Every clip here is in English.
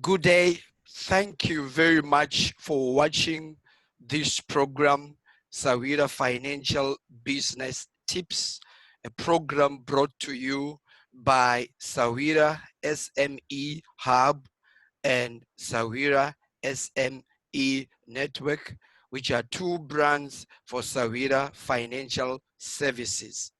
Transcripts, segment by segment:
Good day. Thank you very much for watching this program, Sahwira Financial Business Tips, a program brought to you by Sahwira SME Hub and Sahwira SME Network, which are two brands for Sahwira Financial Services.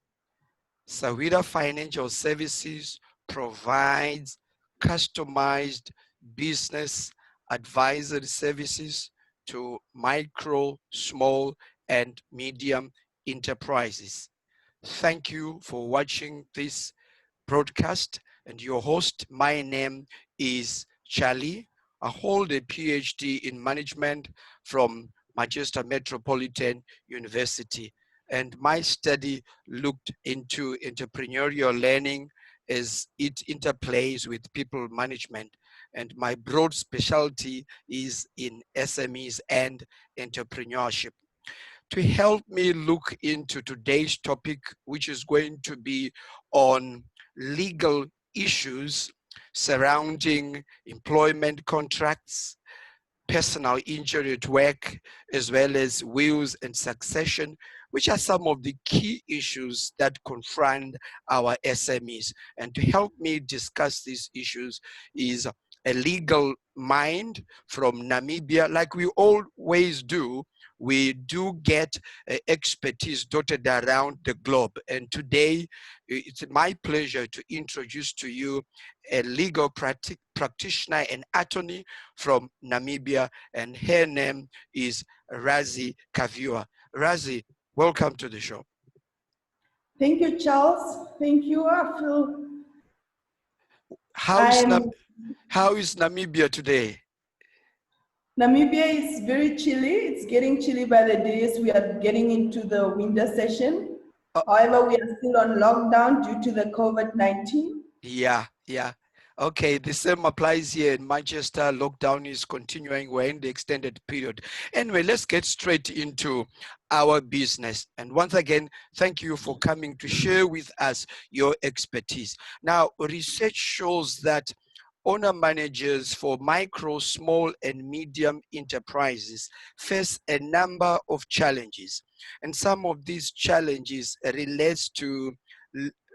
Sahwira Financial Services provides customized business advisory services to micro, small, and medium enterprises. Thank you for watching this broadcast, and your host. My name is Charlie. I hold a PhD in management from Manchester Metropolitan University, and my study looked into entrepreneurial learning as it interplays with people management. And my broad specialty is in SMEs and entrepreneurship. To help me look into today's topic, which is going to be on legal issues surrounding employment contracts, personal injury at work, as well as wills and succession, which are some of the key issues that confront our SMEs. And to help me discuss these issues is a legal mind from Namibia. Like we always do, we do get expertise dotted around the globe. And today, it's my pleasure to introduce to you a legal practitioner and attorney from Namibia, and her name is Razi Kaviwa. Razi, welcome to the show. Thank you, Charles. Thank you. I feel How is Namibia today? Namibia is very chilly. It's getting chilly by the days. We are getting into the winter session. However, we are still on lockdown due to the COVID-19. Yeah. Okay, the same applies here in Manchester. Lockdown is continuing. We're in the extended period. Anyway, let's get straight into our business. And once again, thank you for coming to share with us your expertise. Now, research shows that owner managers for micro, small, and medium enterprises face a number of challenges. And some of these challenges relates to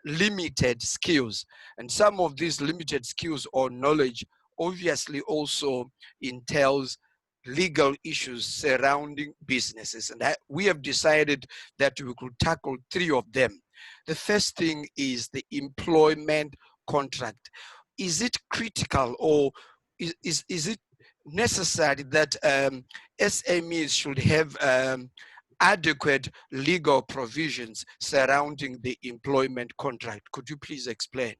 limited skills, and some of these limited skills or knowledge obviously also entails legal issues surrounding businesses, and we have decided that we could tackle three of them. The first thing is the employment contract. Is it critical, or is it necessary that SMEs should have adequate legal provisions surrounding the employment contract? Could you please explain?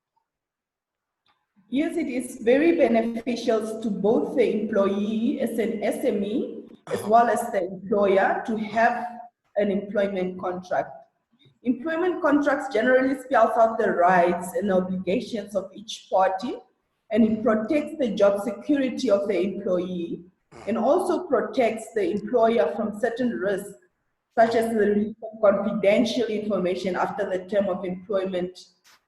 Yes, it is very beneficial to both the employee as an SME as well as the employer to have an employment contract. Employment contracts generally spells out the rights and obligations of each party, and it protects the job security of the employee and also protects the employer from certain risks, such as the release of confidential information after the term of employment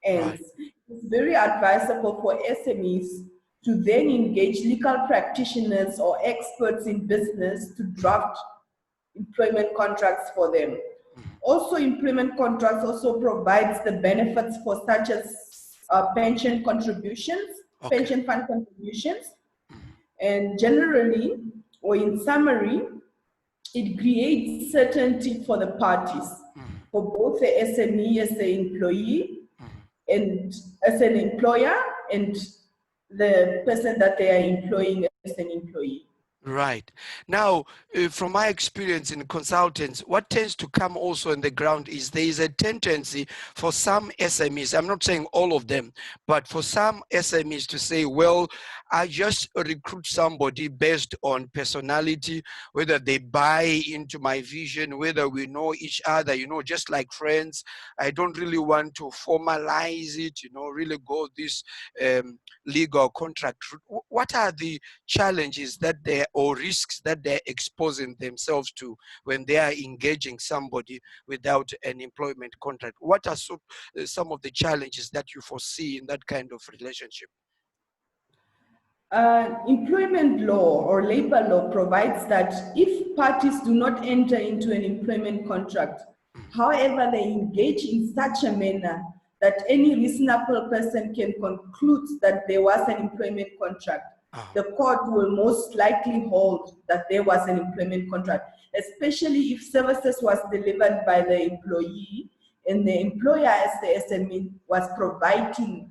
ends. Right. It's very advisable for SMEs to then engage legal practitioners or experts in business to draft employment contracts for them. Also, employment contracts also provides the benefits for such as pension contributions, pension fund contributions, and generally, or in summary, it creates certainty for the parties, for both the SME as the employee and as an employer, and the person that they are employing as an employee. Right. Now, from my experience in consultants, what tends to come also in the ground is there is a tendency for some SMEs, I'm not saying all of them, but for some SMEs to say, well, I just recruit somebody based on personality, whether they buy into my vision, whether we know each other, just like friends. I don't really want to formalize it, really go this legal contract. What are the challenges that or risks that they're exposing themselves to when they are engaging somebody without an employment contract? What are some of the challenges that you foresee in that kind of relationship? Employment law or labor law provides that if parties do not enter into an employment contract, however, they engage in such a manner that any reasonable person can conclude that there was an employment contract, the court will most likely hold that there was an employment contract, especially if services was delivered by the employee and the employer as the SME was providing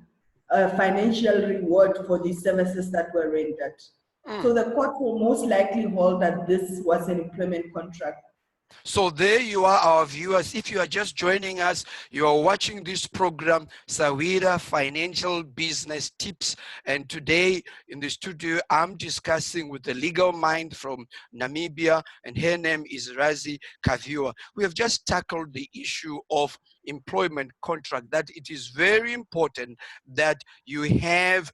a financial reward for the services that were rendered. So the court will most likely hold that this was an employment contract. So there you are, our viewers. If you are just joining us, you are watching this program, Sahwira Financial Business Tips. And today in the studio, I'm discussing with the legal mind from Namibia, and her name is Razi Kaviwa. We have just tackled the issue of employment contract, that it is very important that you have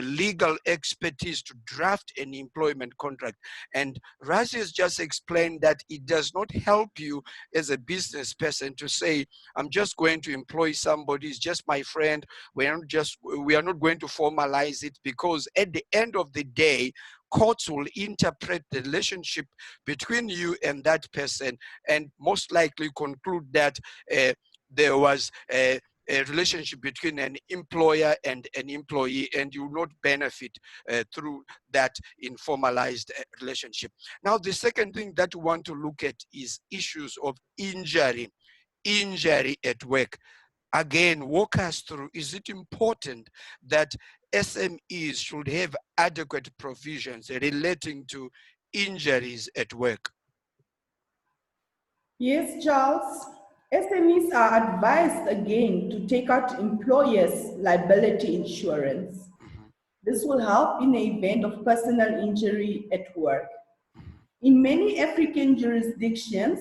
legal expertise to draft an employment contract. And Razi has just explained that it does not help you as a business person to say, I'm just going to employ somebody, it's just my friend, we are not going to formalize it, because at the end of the day, courts will interpret the relationship between you and that person and most likely conclude that there was a relationship between an employer and an employee, and you will not benefit through that informalized relationship. Now, the second thing that we want to look at is issues of injury at work. Again, walk us through, is it important that SMEs should have adequate provisions relating to injuries at work? Yes, Charles. SMEs are advised again to take out employers' liability insurance. This will help in the event of personal injury at work. In many African jurisdictions,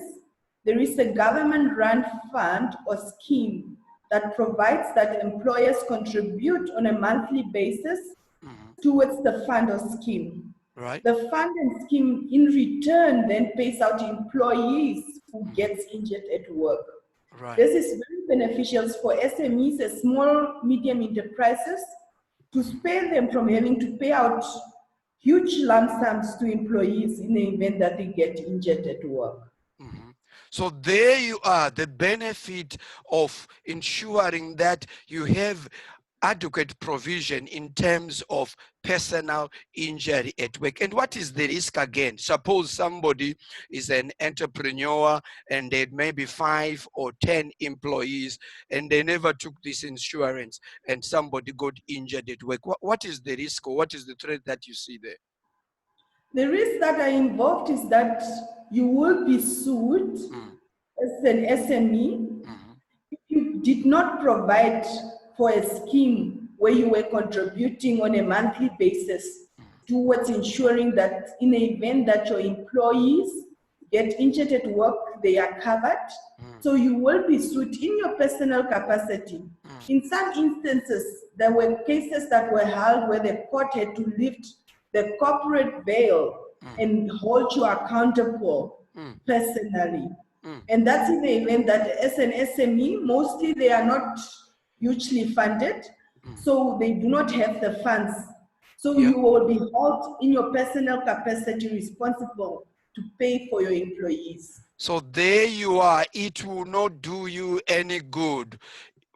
there is a government-run fund or scheme that provides that employers contribute on a monthly basis towards the fund or scheme. Right. The fund and scheme in return then pays out employees who gets injured at work. Right. This is very beneficial for SMEs and small, medium enterprises to spare them from having to pay out huge lump sums to employees in the event that they get injured at work. So there you are, the benefit of ensuring that you have adequate provision in terms of personal injury at work. And what is the risk again? Suppose somebody is an entrepreneur and they may be 5 or 10 employees and they never took this insurance and somebody got injured at work. What is the risk, or what is the threat that you see there? The risks that are involved is that you will be sued as an SME if you did not provide for a scheme where you were contributing on a monthly basis towards ensuring that in the event that your employees get injured at work, they are covered. So you will be sued in your personal capacity. In some instances, there were cases that were held where the court had to lift the corporate veil and hold you accountable personally. And that's in the event that as an SME, mostly they are not hugely funded, so they do not have the funds. So you will be held in your personal capacity responsible to pay for your employees. So there you are. It will not do you any good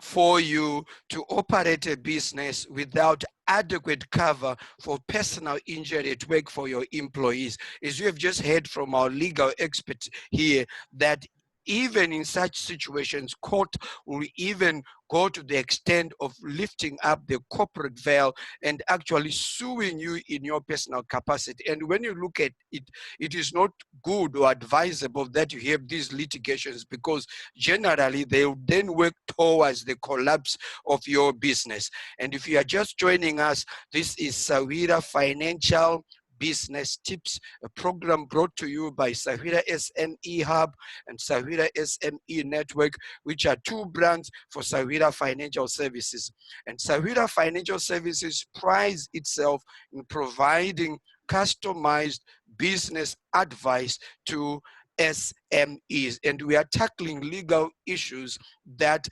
for you to operate a business without adequate cover for personal injury at work for your employees. As you have just heard from our legal expert here, that even in such situations, court will even go to the extent of lifting up the corporate veil and actually suing you in your personal capacity. And when you look at it, it is not good or advisable that you have these litigations, because generally they will then work towards the collapse of your business. And if you are just joining us, this is Sahwira Financial Business Tips, a program brought to you by Sahwira SME Hub and Sahwira SME Network, which are two brands for Sahwira Financial Services. And Sahwira Financial Services prides itself in providing customized business advice to SMEs. And we are tackling legal issues that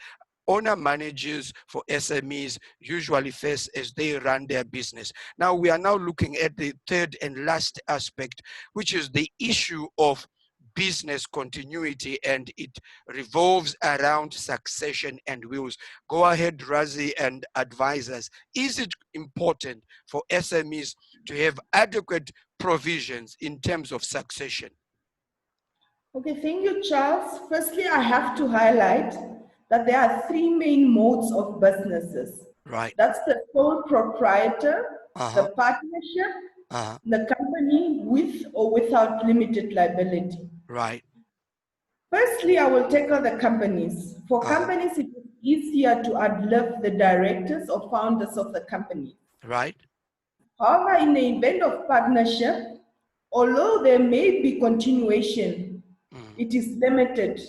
owner managers for SMEs usually face as they run their business. Now we are now looking at the third and last aspect, which is the issue of business continuity, and it revolves around succession and wills. Go ahead, Razi, and advise us. Is it important for SMEs to have adequate provisions in terms of succession? Okay, thank you, Charles. Firstly, I have to highlight that there are three main modes of businesses. Right. That's the sole proprietor, Uh-huh. the partnership, Uh-huh. the company with or without limited liability. Right. Firstly, I will tackle the companies. For Uh-huh. companies, it is easier to outlive the directors or founders of the company. Right. However, in the event of partnership, although there may be continuation, Mm, it is limited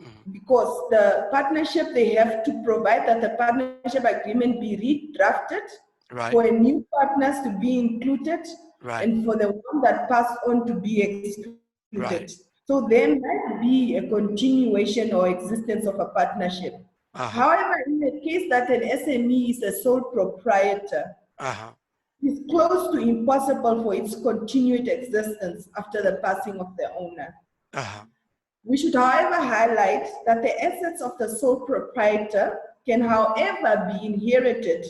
mm, because the partnership, they have to provide that the partnership agreement be redrafted right. for a new partners to be included Right. and for the one that passed on to be excluded. Right. So there might be a continuation or existence of a partnership. Uh-huh. However, in the case that an SME is a sole proprietor, Uh-huh. it's close to impossible for its continued existence after the passing of the owner. Uh-huh. We should, however, highlight that the assets of the sole proprietor can, however, be inherited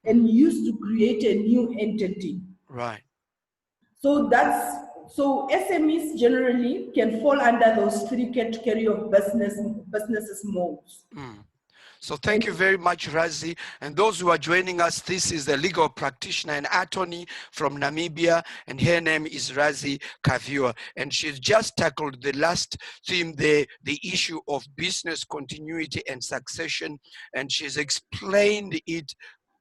and used to create a new entity. Right. So SMEs generally can fall under those three category of businesses modes. Mm. So thank you And very much, Razi. And those who are joining us, this is a legal practitioner and attorney from Namibia, and her name is Razi Kaviwa. And she's just tackled the last theme there, the issue of business continuity and succession. And she's explained it,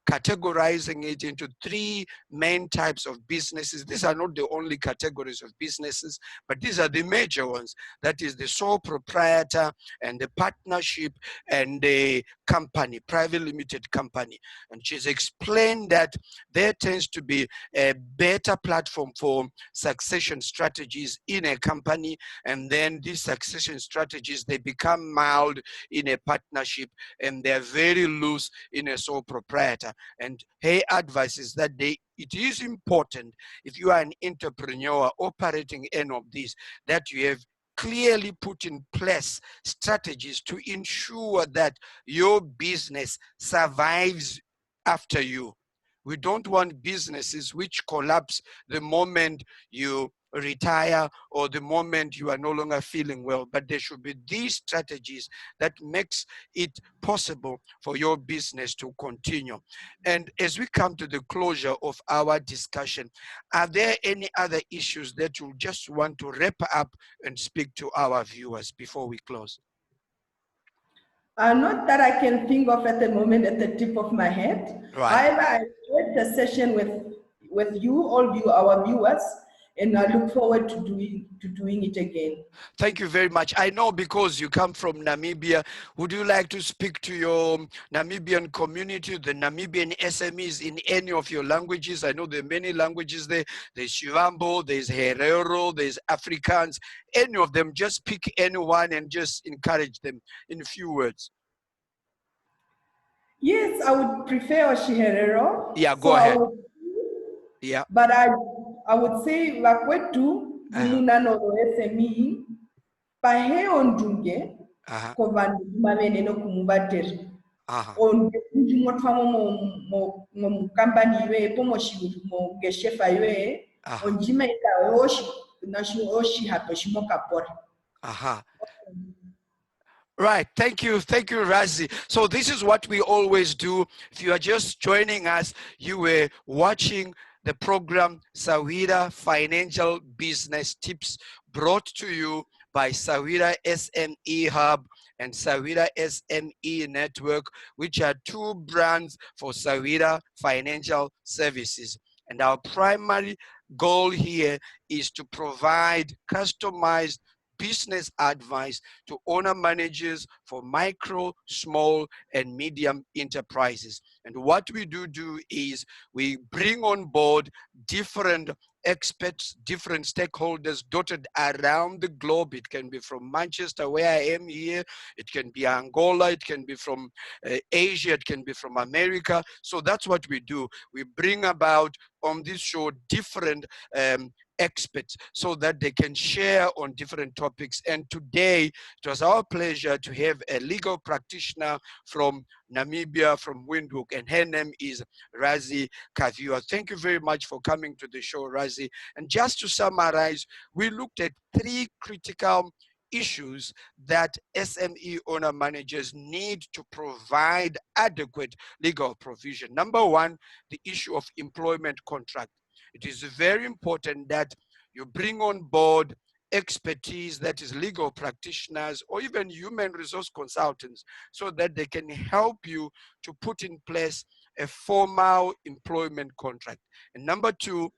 categorizing it into three main types of businesses. These are not the only categories of businesses, but these are the major ones. That is the sole proprietor and the partnership and the company, private limited company. And she's explained that there tends to be a better platform for succession strategies in a company, and then these succession strategies, they become mild in a partnership, and they're very loose in a sole proprietor. And her advice is that it is important, if you are an entrepreneur operating any of these, that you have clearly put in place strategies to ensure that your business survives after you. We don't want businesses which collapse the moment you retire or the moment you are no longer feeling well, but there should be these strategies that makes it possible for your business to continue. And as we come to the closure of our discussion, are there any other issues that you just want to wrap up and speak to our viewers before we close? not that I can think of at the moment at the tip of my head. Right. However, I enjoyed the session with you, all you, our viewers, and I look forward to doing it again. Thank you very much. I know because you come from Namibia, would you like to speak to your Namibian community, the Namibian SMEs in any of your languages? I know there are many languages there. There's Shivambo, there's Herero, there's Afrikaans. Any of them, just pick anyone and just encourage them in a few words. Yes, I would prefer Oshiherero. Yeah, So go I ahead. would, Yeah. but I would say Vakwetu, Uh-huh. Gumunano SME, Pahe Ondunge, Uh-huh. Kovandu Mavene no Kumubater. Uh-huh. On mo company ywe pomo shi mo geshefa ywe Uh-huh. on jima ita oshi na shi oshi hapo shimo kapora. Uh-huh. Right. Thank you. Thank you, Razi. So this is what we always do. If you are just joining us, you were watching the program Sahwira Financial Business Tips, brought to you by Sahwira SME Hub and Sahwira SME Network, which are two brands for Sahwira Financial Services. And our primary goal here is to provide customized business advice to owner managers for micro, small, and medium enterprises. And what we do is we bring on board different experts, different stakeholders dotted around the globe. It can be from Manchester, where I am here. It can be Angola. It can be from Asia. It can be from America. So that's what we do. We bring about on this show different experts so that they can share on different topics. And today it was our pleasure to have a legal practitioner from Namibia, from Windhoek, and her name is Razi Kaviwa. Thank you very much for coming to the show, Razi. And just to summarize, we looked at three critical issues that SME owner managers need to provide adequate legal provision. Number one, the issue of employment contract. It is very important that you bring on board expertise, that is legal practitioners or even human resource consultants, so that they can help you to put in place a formal employment contract. And number two,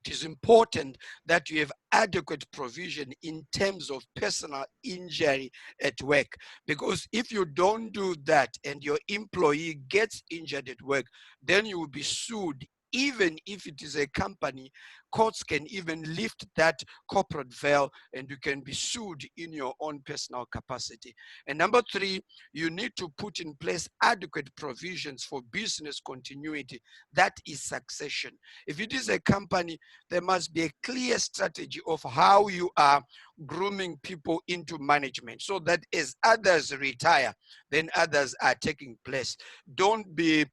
it is important that you have adequate provision in terms of personal injury at work. Because if you don't do that and your employee gets injured at work, then you will be sued. Even if it is a company, courts can even lift that corporate veil and you can be sued in your own personal capacity. And number three, you need to put in place adequate provisions for business continuity. That is succession. If it is a company, there must be a clear strategy of how you are grooming people into management so that as others retire, then others are taking place. Don't be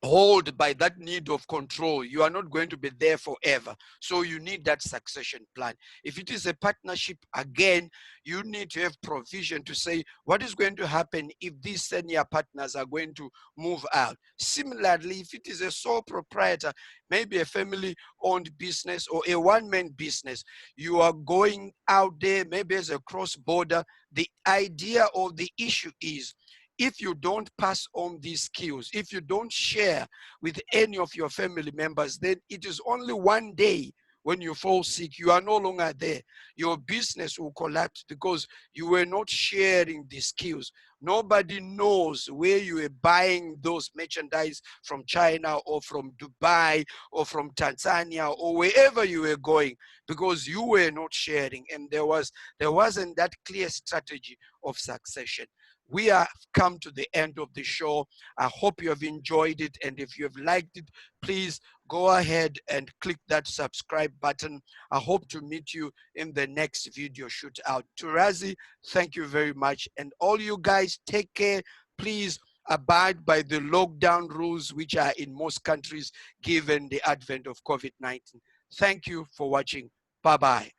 hold by that need of control. You are not going to be there forever. So you need that succession plan. If it is a partnership, again, you need to have provision to say what is going to happen if these senior partners are going to move out. Similarly, if it is a sole proprietor, maybe a family owned business or a one-man business, you are going out there maybe as a cross border. The idea or the issue is, if you don't pass on these skills, if you don't share with any of your family members, then it is only one day when you fall sick, you are no longer there. Your business will collapse because you were not sharing the skills. Nobody knows where you were buying those merchandise from China or from Dubai or from Tanzania or wherever you were going, because you were not sharing and there wasn't that clear strategy of succession. We have come to the end of the show. I hope you have enjoyed it. And if you have liked it, please go ahead and click that subscribe button. I hope to meet you in the next video shoot out. To Razi, thank you very much. And all you guys, take care. Please abide by the lockdown rules, which are in most countries given the advent of COVID-19. Thank you for watching. Bye-bye.